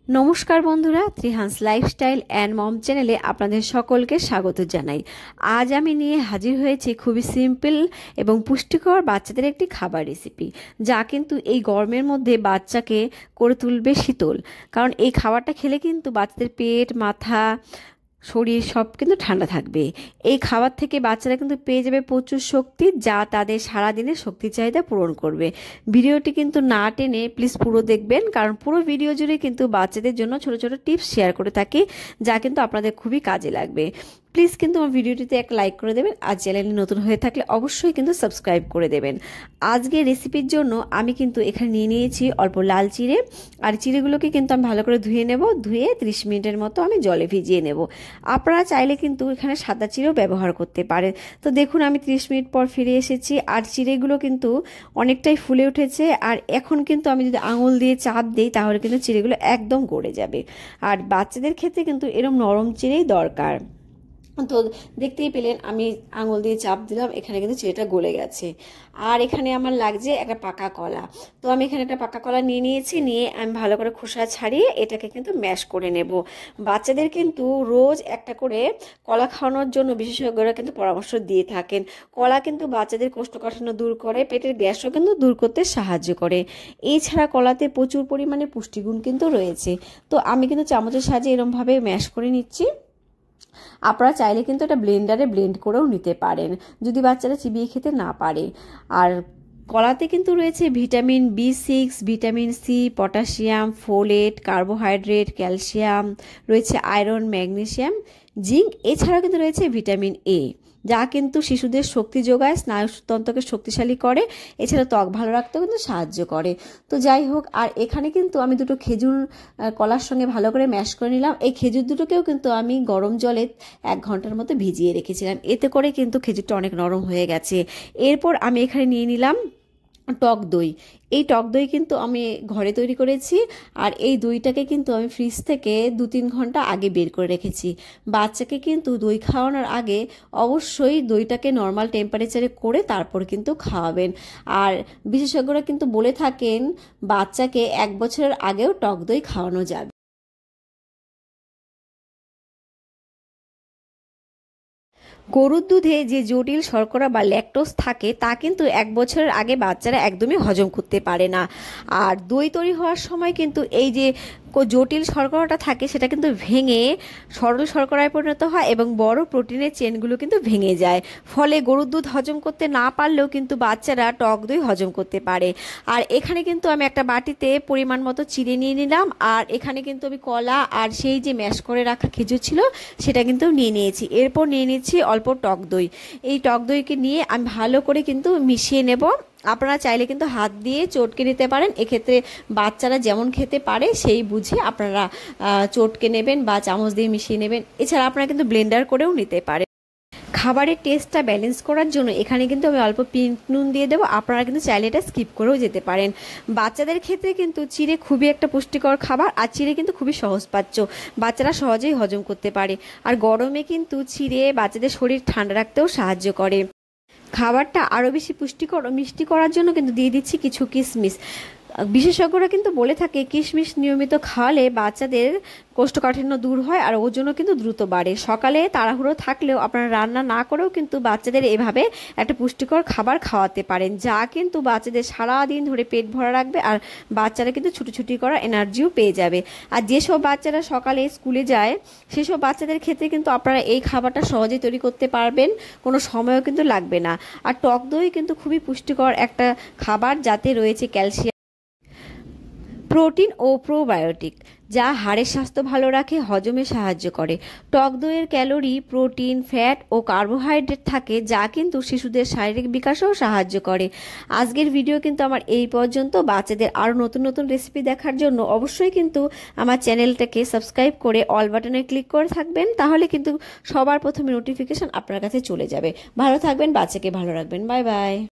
নমস্কার বন্ধুরা, Trihans lifestyle and mom চ্যানেলে আপনাদের সকলকে স্বাগত জানাই। আজ আমি নিয়ে হাজির হয়েছি খুবই সিম্পল এবং পুষ্টিকর বাচ্চাদের একটি খাবার রেসিপি, যা কিন্তু এই গরমের মধ্যে বাচ্চাকে করে তুলবে শীতল। কারণ এই খাবারটা খেলে কিন্তু বাচ্চাদের পেট, মাথা, শরীর সব কিন্তু ঠান্ডা থাকবে। এই খাবার থেকে বাচ্চারা কিন্তু পেয়ে যাবে প্রচুর শক্তি, যা তাদের সারাদিনের শক্তি চাহিদা পূরণ করবে। ভিডিওটি কিন্তু না টেনে প্লিজ পুরো দেখবেন, কারণ পুরো ভিডিও জুড়ে কিন্তু বাচ্চাদের জন্য ছোট ছোট টিপস শেয়ার করে থাকি, যা কিন্তু আপনাদের খুবই কাজে লাগবে। প্লিজ কিন্তু আমার ভিডিওটিতে একটা লাইক করে দেবেন, আর চ্যানেলে নতুন হয়ে থাকলে অবশ্যই কিন্তু সাবস্ক্রাইব করে দেবেন। আজকে রেসিপির জন্য আমি কিন্তু এখানে নিয়ে নিয়েছি অল্প লাল চিড়ে, আর চিড়েগুলোকে কিন্তু আমি ভালো করে ধুয়ে নেব। ধুয়ে 30 মিনিটের মতো আমি জলে ভিজিয়ে নেব। আপনারা চাইলে কিন্তু এখানে সাদা চিড়েও ব্যবহার করতে পারেন। তো দেখুন, আমি 30 মিনিট পর ফিরে এসেছি, আর চিড়েগুলো কিন্তু অনেকটাই ফুলে উঠেছে। আর এখন কিন্তু আমি যদি আঙুল দিয়ে চাপ দিই, তাহলে কিন্তু চিড়েগুলো একদম গড়ে যাবে। আর বাচ্চাদের ক্ষেত্রে কিন্তু এরকম নরম চিড়েই দরকার। তো দেখতেই পেলেন, আমি আঙুল দিয়ে চাপ দিলাম, এখানে কিন্তু চিড়েটা গলে গেছে। আর এখানে আমার লাগছে একটা পাকা কলা। তো আমি এখানে একটা পাকা কলা নিয়ে নিয়েছি। নিয়ে আমি ভালো করে খোসা ছাড়িয়ে এটাকে কিন্তু ম্যাশ করে নেব। বাচ্চাদের কিন্তু রোজ একটা করে কলা খাওয়ানোর জন্য বিশেষজ্ঞরা কিন্তু পরামর্শ দিয়ে থাকেন। কলা কিন্তু বাচ্চাদের কোষ্ঠকাঠিন্য দূর করে, পেটের গ্যাসও কিন্তু দূর করতে সাহায্য করে। এছাড়া কলাতে প্রচুর পরিমাণে পুষ্টিগুণ কিন্তু রয়েছে। তো আমি কিন্তু চামচের সাহায্যে এরকমভাবে ম্যাশ করে নিচ্ছি। আপনারা চাইলে কিন্তু এটা ব্লেন্ডারে ব্লেন্ড করেও নিতে পারেন, যদি বাচ্চারা চিবিয়ে খেতে না পারে। আর কলাতে কিন্তু রয়েছে vitamin B6, vitamin C, potassium, folate, carbohydrate, calcium, রয়েছে আয়রন, ম্যাগনেসিয়াম, জিঙ্ক। এছাড়াও কিন্তু রয়েছে ভিটামিন A, যা কিন্তু শিশুদের শক্তি যোগায়, স্নায়ুতন্ত্রকে শক্তিশালী করে। এছাড়া ত্বক ভালো রাখতেও কিন্তু সাহায্য করে। তো যাই হোক, আর এখানে কিন্তু আমি দুটো খেজুর কলার সঙ্গে ভালো করে ম্যাশ করে নিলাম। এই খেজুর দুটোকেও কিন্তু আমি গরম জলে 1 ঘন্টার মতো ভিজিয়ে রেখেছিলাম। এতে করে কিন্তু খেজুরটা অনেক নরম হয়ে গেছে। এরপর আমি এখানে নিয়ে নিলাম টক দই। এই টক দই কিন্তু আমি ঘরে তৈরি করেছি, আর এই দইটাকে কিন্তু আমি ফ্রিজ থেকে 2-3 ঘন্টা আগে বের করে রেখেছি। বাচ্চাকে কিন্তু দই খাওয়ানোর আগে অবশ্যই দইটাকে নর্মাল টেম্পারেচারে করে তারপর কিন্তু খাওয়াবেন। আর বিশেষজ্ঞরা কিন্তু বলে থাকেন বাচ্চাকে 1 বছরের আগেও টক দই খাওয়ানো যাবে। গরুর দুধে যে জটিল শর্করা বা ল্যাকটোজ থাকে, তা কিন্তু 1 বছরের আগে বাচ্চারা একদমই হজম করতে পারে না। আর দই তৈরি হওয়ার সময় কিন্তু এই যে জটিল শর্করাটা থাকে, সেটা কিন্তু ভেঙে সরল শর্করায় পরিণত হয় এবং বড় প্রোটিনের চেনগুলো কিন্তু ভেঙে যায়। ফলে গরুর দুধ হজম করতে না পারলেও কিন্তু বাচ্চারা টক দই হজম করতে পারে। আর এখানে কিন্তু আমি একটা বাটিতে পরিমাণ মতো চিড়ে নিয়ে নিলাম, আর এখানে কিন্তু আমি কলা আর সেই যে ম্যাশ করে রাখা খেজুর ছিল সেটা কিন্তু নিয়ে নিয়েছি। এরপর নিয়ে নিচ্ছি অল্প টক দই। এই টক দইকে নিয়ে আমি ভালো করে কিন্তু মিশিয়ে নেব। আপনারা চাইলে কিন্তু হাত দিয়ে চটকে নিতে পারেন। এক্ষেত্রে বাচ্চারা যেমন খেতে পারে সেই বুঝে আপনারা চটকে নেবেন বা চামচ দিয়ে মিশিয়ে নেবেন। এছাড়া আপনারা কিন্তু ব্লেন্ডার করেও নিতে পারেন। খাবারের টেস্টটা ব্যালেন্স করার জন্য এখানে কিন্তু আমি অল্প পিঙ্ক নুন দিয়ে দেবো। আপনারা কিন্তু চাইলে এটা স্কিপ করেও যেতে পারেন। বাচ্চাদের ক্ষেত্রে কিন্তু চিড়ে খুবই একটা পুষ্টিকর খাবার, আর চিড়ে কিন্তু খুবই সহজপাচ্য, বাচ্চারা সহজেই হজম করতে পারে। আর গরমে কিন্তু চিড়ে বাচ্চাদের শরীর ঠান্ডা রাখতেও সাহায্য করে। খাবারটা আরও বেশি পুষ্টিকর ও মিষ্টি করার জন্য কিন্তু দিয়ে দিচ্ছি কিছু কিশমিশ। বিশেষজ্ঞরা কিন্তু বলে থাকে কিশমিশ নিয়মিত খাওয়ালে বাচ্চাদের কোষ্ঠকাঠিন্য দূর হয়, আর ওজনও কিন্তু দ্রুত বাড়ে। সকালে তাড়াহুড়ো থাকলেও আপনারা রান্না না করেও কিন্তু বাচ্চাদের এভাবে একটা পুষ্টিকর খাবার খাওয়াতে পারেন, যা কিন্তু বাচ্চাদের সারাদিন ধরে পেট ভরা রাখবে, আর বাচ্চারা কিন্তু ছুটোছুটি করার এনার্জিও পেয়ে যাবে। আর যেসব বাচ্চারা সকালে স্কুলে যায়, সেসব বাচ্চাদের ক্ষেত্রে কিন্তু আপনারা এই খাবারটা সহজেই তৈরি করতে পারবেন, কোনো সময়ও কিন্তু লাগবে না। আর টক দই কিন্তু খুবই পুষ্টিকর একটা খাবার, যাতে রয়েছে ক্যালসিয়াম, প্রোটিন ও প্রোবায়োটিক, যা হাড়ের স্বাস্থ্য ভালো রাখে, হজমে সাহায্য করে। টক দইয়ের ক্যালোরি, প্রোটিন, ফ্যাট ও কার্বোহাইড্রেট থাকে, যা কিন্তু শিশুদের শারীরিক বিকাশেও সাহায্য করে। আজকের ভিডিও কিন্তু আমার এই পর্যন্ত। বাচ্চাদের আরও নতুন নতুন রেসিপি দেখার জন্য অবশ্যই কিন্তু আমার চ্যানেলটাকে সাবস্ক্রাইব করে অল বাটনে ক্লিক করে থাকবেন, তাহলে কিন্তু সবার প্রথমে নোটিফিকেশন আপনার কাছে চলে যাবে। ভালো থাকবেন, বাচ্চাকে ভালো রাখবেন। Bye bye.